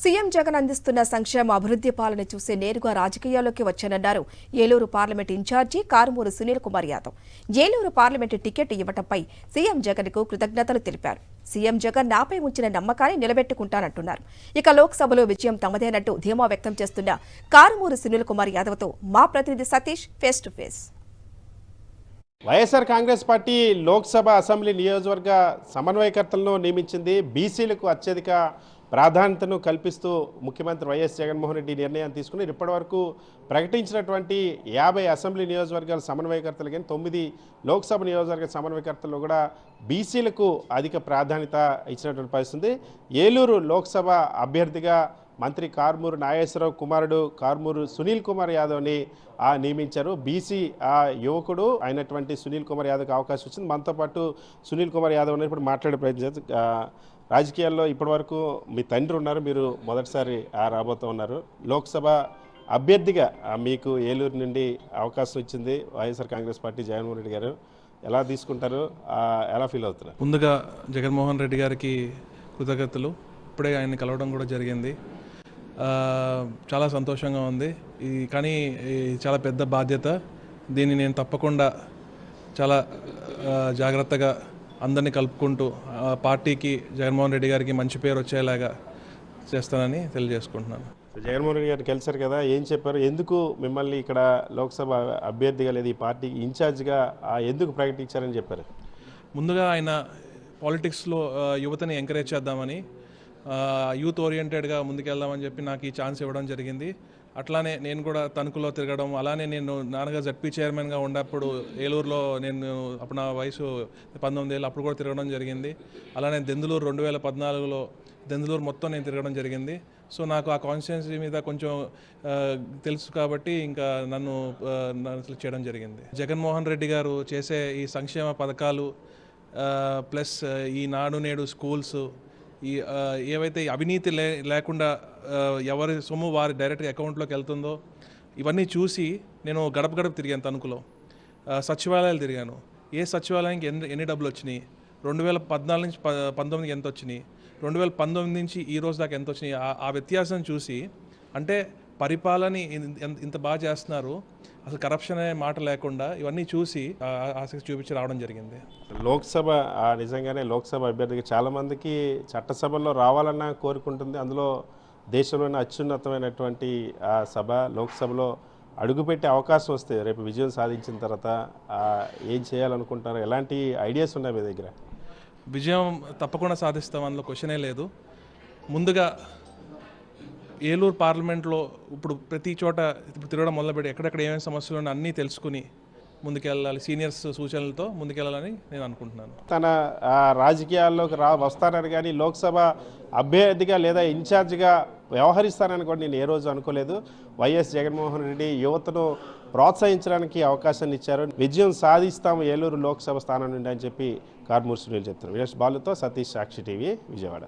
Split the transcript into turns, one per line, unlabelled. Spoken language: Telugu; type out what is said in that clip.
సీఎం జగన్ అందిస్తున్న సంక్షేమ అభివృద్ధి పాలన చూసి నేరుగా రాజకీయాల్లోకి వచ్చానన్నారు Eluru parliament incharge Karumuri Sunil Kumar Yadav. Eluru parliament ticket ఇవ్వడంపై సీఎం జగన్ కు కృతజ్ఞతలు తెలిపారు. సీఎం జగన్ నాపై ఉంచిన నమ్మకాన్ని నిలబెట్టుకుంటానంటున్నారు. ఇక లోక్సభలో విజయం తమదేనంటూ ధీమా వ్యక్తం చేస్తున్న కారుమూరి సునీల్ కుమార్ యాదవ్తో మా ప్రతినిధి Satish face to face.
YSR Congress party Lok Sabha assembly నియోజకవర్గ సమన్వయకర్తలను నియమించింది. బీసీలకు అత్యధిక ప్రాధాన్యతను కల్పిస్తూ ముఖ్యమంత్రి వైఎస్ జగన్మోహన్ రెడ్డి నిర్ణయం తీసుకుని ఇప్పటివరకు ప్రకటించినటువంటి 50 అసెంబ్లీ నియోజకవర్గాల సమన్వయకర్తలు కానీ 9 లోక్సభ నియోజకవర్గ సమన్వయకర్తలు కూడా బీసీలకు అధిక ప్రాధాన్యత ఇచ్చినటువంటి పరిస్థితి. ఏలూరు లోక్సభ అభ్యర్థిగా మంత్రి కారుమూరి నాగేశ్వరరావు కుమారుడు కారుమూరి సునీల్ కుమార్ యాదవ్ని నియమించారు. బీసీ యువకుడు అయినటువంటి సునీల్ కుమార్ యాదవ్కి అవకాశం వచ్చింది. మనతో పాటు సునీల్ కుమార్ యాదవ్ అని ఇప్పుడు మాట్లాడే ప్రయత్నం. రాజకీయాల్లో ఇప్పటివరకు మీ తండ్రి ఉన్నారు, మీరు మొదటిసారి రాబోతూ ఉన్నారు. లోక్సభ అభ్యర్థిగా మీకు ఏలూరు నుండి అవకాశం ఇచ్చింది వైఎస్ఆర్ కాంగ్రెస్ పార్టీ జగన్మోహన్ రెడ్డి గారు. ఎలా తీసుకుంటారు, ఎలా ఫీల్ అవుతున్నారు?
ముందుగా జగన్మోహన్ రెడ్డి గారికి కృతజ్ఞతలు. ఇప్పుడే ఆయన్ని కలవడం కూడా జరిగింది. చాలా సంతోషంగా ఉంది. కానీ చాలా పెద్ద బాధ్యత. దీన్ని నేను తప్పకుండా చాలా జాగ్రత్తగా అందరినీ కలుపుకుంటూ పార్టీకి జగన్మోహన్ రెడ్డి గారికి మంచి పేరు వచ్చేలాగా చేస్తానని తెలియజేసుకుంటున్నాను.
జగన్మోహన్ రెడ్డి గారు కలిసారు కదా, ఏం చెప్పారు? ఎందుకు మిమ్మల్ని ఇక్కడ లోక్సభ అభ్యర్థిగా లేదు ఈ పార్టీ ఇన్ఛార్జ్గా ఎందుకు ప్రకటించారని చెప్పారు?
ముందుగా ఆయన పాలిటిక్స్లో యువతని ఎంకరేజ్ చేద్దామని, యూత్ ఓరియంటెడ్గా ముందుకెళ్దామని చెప్పి నాకు ఈ ఛాన్స్ ఇవ్వడం జరిగింది. అట్లానే నేను కూడా తణుకులో తిరగడం, అలానే నేను నాన్నగా జడ్పీ చైర్మన్గా ఉన్నప్పుడు ఏలూరులో నేను అప్పుడు నా వయసు 19 ఏళ్ళు, అప్పుడు కూడా తిరగడం జరిగింది. అలానే దెందులూరు 2014లో దెందులూరు మొత్తం నేను తిరగడం జరిగింది. సో నాకు ఆ కాన్స్టిట్యున్సీ మీద కొంచెం తెలుసు కాబట్టి ఇంకా నన్ను సెలెక్ట్ చేయడం జరిగింది. జగన్మోహన్ రెడ్డి గారు చేసే ఈ సంక్షేమ పథకాలు ప్లస్ ఈ నాడు నేడు స్కూల్స్, ఈ ఏవైతే అవినీతి లేకుండా ఎవరి సొమ్ము వారి డైరెక్ట్గా అకౌంట్లోకి వెళ్తుందో ఇవన్నీ చూసి నేను గడప గడప తిరిగాను. తణుకులో సచివాలయాలు తిరిగాను. ఏ సచివాలయానికి ఎన్ని డబ్బులు వచ్చినాయి, 2014 నుంచి 19 ఎంత వచ్చినాయి, 2019 నుంచి ఈ రోజు దాకా ఎంత వచ్చినాయి, ఆ వ్యత్యాసం చూసి, అంటే పరిపాలన ఇంత బాగా చేస్తున్నారు, అసలు కరప్షన్ అనే మాట లేకుండా ఇవన్నీ చూసి ఆసక్తి చూపించి రావడం జరిగింది.
లోక్సభ నిజంగానే లోక్సభ అభ్యర్థికి చాలామందికి చట్టసభల్లో రావాలన్న కోరుకుంటుంది. అందులో దేశంలోని అత్యున్నతమైనటువంటి సభ లోక్సభలో అడుగుపెట్టే అవకాశం వస్తే రేపు విజయం సాధించిన తర్వాత ఏం చేయాలనుకుంటారు? ఎలాంటి ఐడియాస్ ఉన్నాయి మీ దగ్గర?
విజయం తప్పకుండా సాధిస్తాం, అందులో క్వశ్చనే లేదు. ముందుగా ఏలూరు పార్లమెంట్లో ఇప్పుడు ప్రతి చోట ఇప్పుడు తిరగడం మొదలుపెట్టి ఎక్కడెక్కడ ఏమేమి సమస్యలు ఉన్నాయో అన్నీ తెలుసుకుని ముందుకెళ్ళాలి, సీనియర్స్ సూచనలతో ముందుకెళ్ళాలని నేను అనుకుంటున్నాను.
తన రాజకీయాల్లోకి వస్తానని కానీ లోక్సభ అభ్యర్థిగా లేదా ఇన్ఛార్జిగా వ్యవహరిస్తానని కూడా నేను ఏ రోజు అనుకోలేదు. వైఎస్ జగన్మోహన్ రెడ్డి యువతను ప్రోత్సహించడానికి అవకాశాన్ని ఇచ్చారు. విజయం సాధిస్తాము ఏలూరు లోక్సభ స్థానం నుండి అని చెప్పి కారుమూరి సునీల్ చెప్తున్నారు. వినేష్ బాలుతో సతీష్, సాక్షి టీవీ, విజయవాడ.